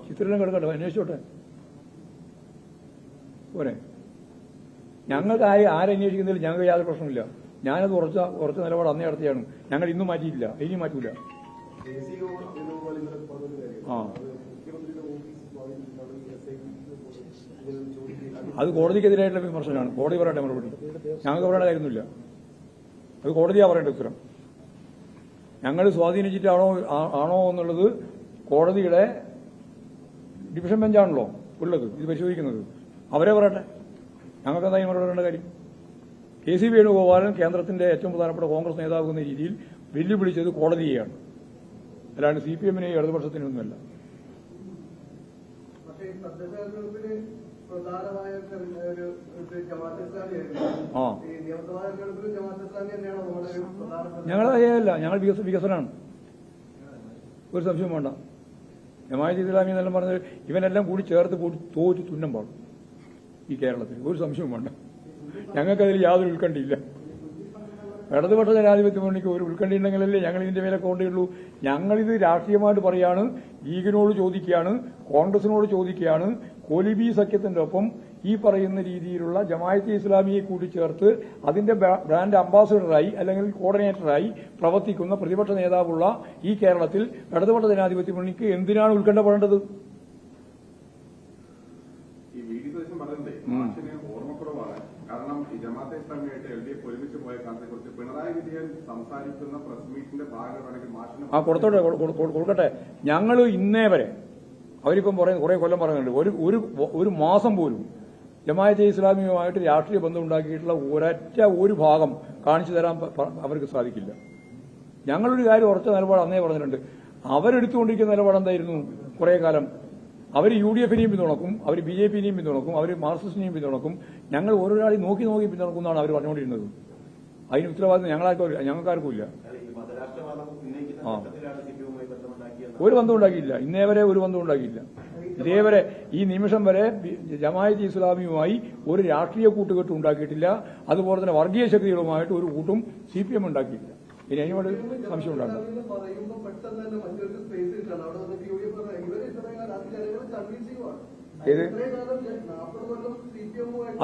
ചിത്രം കിടക്കട്ടെ, അന്വേഷിച്ചോട്ടെ പോരെ. ഞങ്ങൾക്ക് ആരന്വേഷിക്കുന്നതിൽ ഞങ്ങൾക്ക് യാതൊരു പ്രശ്നമില്ല. ഞാനത് ഉറച്ച നിലപാട് അന്നേ നടത്തിയാണ്. ഞങ്ങൾ ഇന്നും മാറ്റിയില്ല, ഇനിയും മാറ്റൂല. അത് കോടതിക്കെതിരായിട്ടുള്ള വിമർശനമാണ്. കോടതി പറയട്ടെ മറുപടി. ഞങ്ങൾക്ക് പറയേണ്ട കാര്യമൊന്നുമില്ല. അത് കോടതിയാ പറയേണ്ട ഉത്തരം. ഞങ്ങൾ സ്വാധീനിച്ചിട്ടാണോ എന്നുള്ളത് കോടതിയുടെ ഡിവിഷൻ ബെഞ്ചാണല്ലോ ഉള്ളത് ഇത് പരിശോധിക്കുന്നത്. അവരെ പറയട്ടെ, ഞങ്ങൾക്ക് എന്താ മറുപടി പറയേണ്ട കാര്യം. കെ സി വേണുഗോപാലൻ കേന്ദ്രത്തിന്റെ ഏറ്റവും പ്രധാനപ്പെട്ട കോൺഗ്രസ് നേതാവ് എന്ന രീതിയിൽ വെല്ലുവിളിച്ചത് കോടതിയെയാണ്, അല്ലാണ്ട് CPM-നെയും ഇടതുപക്ഷത്തിനൊന്നുമല്ല. ഞങ്ങളല്ല, ഞങ്ങൾ വികസനമാണ്. ഒരു സംശയം വേണ്ട. ജമാഅത്തെ ഇസ്ലാമി എന്നെല്ലാം പറഞ്ഞത് ഇവനെല്ലാം കൂടി ചേർത്ത് തോറ്റ് തുന്നം പാടും ഈ കേരളത്തിൽ. ഒരു സംശയവും വേണ്ട. ഞങ്ങൾക്കതിൽ യാതൊരു ഉത്കണ്ഠയില്ല. ഇടതുപക്ഷ ജനാധിപത്യ മുന്നണിക്ക് ഒരു ഉത്കണ്ഠയുണ്ടെങ്കിലല്ലേ ഞങ്ങൾ ഇതിന്റെ മേലെ കൊണ്ടേയുള്ളൂ. ഞങ്ങളിത് രാഷ്ട്രീയമായിട്ട് പറയാണ്, ലീഗിനോട് ചോദിക്കുകയാണ്, കോൺഗ്രസിനോട് ചോദിക്കുകയാണ്. കോലിബി സഖ്യത്തിന്റെ ഒപ്പം ഈ പറയുന്ന രീതിയിലുള്ള ജമാഅത്തെ ഇസ്ലാമിയെ കൂട്ടിച്ചേർത്ത് അതിന്റെ ബ്രാൻഡ് അംബാസഡറായി അല്ലെങ്കിൽ കോർഡിനേറ്ററായി പ്രവർത്തിക്കുന്ന പ്രതിപക്ഷ നേതാവുള്ള ഈ കേരളത്തിൽ ഇടതുപക്ഷ ജനാധിപത്യ മുന്നണിക്ക് എന്തിനാണ് ഉത്കണ്ഠപ്പെടേണ്ടത്? കാരണം ഈ ജമാഅത്തെ ഇസ്ലാമിയായിട്ട് LDF ഒരുമിച്ച് പോയ കാലത്തെക്കുറിച്ച് പിണറായി വിജയൻ സംസാരിക്കുന്ന പ്രസ് മീറ്റിന്റെ ഭാഗമാണെങ്കിൽ മാഷിന് കൊടുക്കട്ടെ. ഞങ്ങൾ ഇന്നേ വരെ അവരിപ്പം കുറെ കൊല്ലം പറയുന്നുണ്ട്, ഒരു മാസം പോലും ജമാഅത്തെ ഇസ്ലാമിയുമായിട്ട് രാഷ്ട്രീയ ബന്ധം ഉണ്ടാക്കിയിട്ടുള്ള ഒരു ഭാഗം കാണിച്ചു തരാൻ അവർക്ക് സാധിക്കില്ല. ഞങ്ങളൊരു കാര്യം ഉറച്ച നിലപാട് അന്നേ പറഞ്ഞിട്ടുണ്ട്. അവരെടുത്തുകൊണ്ടിരിക്കുന്ന നിലപാട് എന്തായിരുന്നു? കുറെ കാലം അവർ UDF-നെയും പിന്തുണക്കും, അവർ BJP-നെയും പിന്തുണക്കും, അവർ മാർക്സിസ്റ്റിനെയും പിന്തുണക്കും. ഞങ്ങൾ ഓരോരാളെയും നോക്കി പിന്തുണക്കുമെന്നാണ് അവർ പറഞ്ഞുകൊണ്ടിരുന്നത്. അതിന് ഉത്തരവാദിത്വം ഞങ്ങൾക്കാർക്കും ഇല്ല. ഒരു ബന്ധം ഉണ്ടാക്കിയില്ല, ഇന്നേ വരെ ഒരു ബന്ധം ഉണ്ടാക്കിയില്ല. ഇതേവരെ ഈ നിമിഷം വരെ ജമാഅത്തെ ഇസ്ലാമിയുമായി ഒരു രാഷ്ട്രീയ കൂട്ടുകെട്ട് ഉണ്ടാക്കിയിട്ടില്ല. അതുപോലെ തന്നെ വർഗീയ ശക്തികളുമായിട്ട് ഒരു കൂട്ടും CPM ഉണ്ടാക്കിയിട്ടില്ല. ഇനി അതിനോട് സംശയം ഉണ്ടാകും.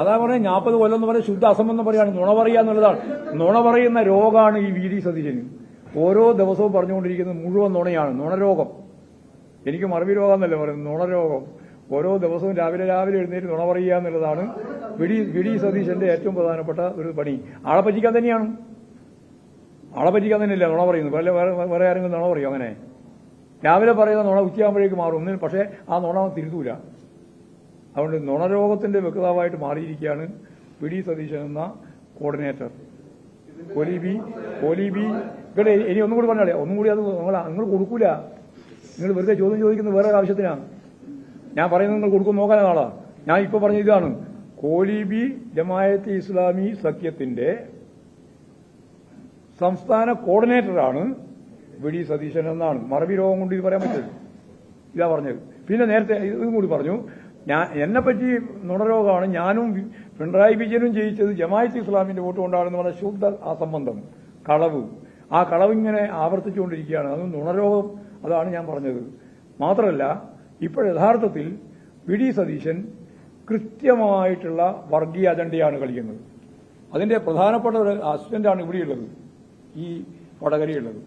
അതാ പറഞ്ഞത് 40 കൊല്ലം എന്ന് പറഞ്ഞാൽ ശുദ്ധ അസംബന്ധം പറയാണ്, നുണ പറയുക എന്നുള്ളതാണ്. നുണ പറയുന്ന രോഗമാണ് ഈ VD സതീശന്. ഓരോ ദിവസവും പറഞ്ഞുകൊണ്ടിരിക്കുന്നത് മുഴുവൻ നുണയാണ്, നുണരോഗം. എനിക്ക് മറവി രോഗം എന്നല്ല പറയുന്നത്, നുണരോഗം. ഓരോ ദിവസവും രാവിലെ എഴുന്നേറ്റ് നുണ പറയുക എന്നുള്ളതാണ് VD സതീശന്റെ ഏറ്റവും പ്രധാനപ്പെട്ട ഒരു പണി. ആളെ പറ്റിക്കാൻ തന്നെയാണ്, ആളെ പറ്റിക്കാൻ തന്നെയല്ല നുണ പറയുന്നത്. വേറെ ആരെങ്കിലും നുണ പറയും? അങ്ങനെ രാവിലെ പറയുന്ന നുണ ഉച്ചയാകുമ്പോഴേക്ക് മാറും. പക്ഷേ ആ നുണ തിരുത്തൂല. അതുകൊണ്ട് നുണരോഗത്തിന്റെ വ്യക്താവായിട്ട് മാറിയിരിക്കുകയാണ് VD സതീശൻ എന്ന കോർഡിനേറ്റർ. കോലിബി ഇവിടെ ഇനി ഒന്നും കൂടി പറഞ്ഞാലേ, ഒന്നും കൂടി അത് നിങ്ങൾ കൊടുക്കൂല. നിങ്ങൾ വെറുതെ ചോദ്യം ചോദിക്കുന്നത് വേറെ ആവശ്യത്തിനാണ്. ഞാൻ പറയുന്നത് നിങ്ങൾ കൊടുക്കും നോക്കാനാ നാളാ. ഞാൻ ഇപ്പൊ പറഞ്ഞ ഇതാണ്, കോലിബി ജമാഅത്തെ ഇസ്ലാമി സഖ്യത്തിന്റെ സംസ്ഥാന കോർഡിനേറ്ററാണ് VD സതീശൻ എന്നാണ്. മറവി രോഗം കൊണ്ട് ഇത് പറയാൻ പറ്റില്ല. ഇതാ പറഞ്ഞത്. പിന്നെ നേരത്തെ ഇതും കൂടി പറഞ്ഞു, എന്നെപ്പറ്റി നുണരോഗമാണ്. ഞാനും പിണറായി വിജയനും ജയിച്ചത് ജമാഅത്തെ ഇസ്ലാമിന്റെ വോട്ട് കൊണ്ടാണെന്ന് പറഞ്ഞ ശുദ്ധ അസംബന്ധം, കളവ്. ആ കളവിങ്ങനെ ആവർത്തിച്ചുകൊണ്ടിരിക്കുകയാണ്. അത് നുണരോഗം. അതാണ് ഞാൻ പറഞ്ഞത്. മാത്രമല്ല ഇപ്പോൾ യഥാർത്ഥത്തിൽ VD സതീശൻ കൃത്യമായിട്ടുള്ള വർഗീയ അജണ്ടയാണ് കളിക്കുന്നത്. അതിന്റെ പ്രധാനപ്പെട്ട ഒരു അസിസ്റ്റന്റാണ് ഇവിടെയുള്ളത്, ഈ വടകരയുള്ളത്.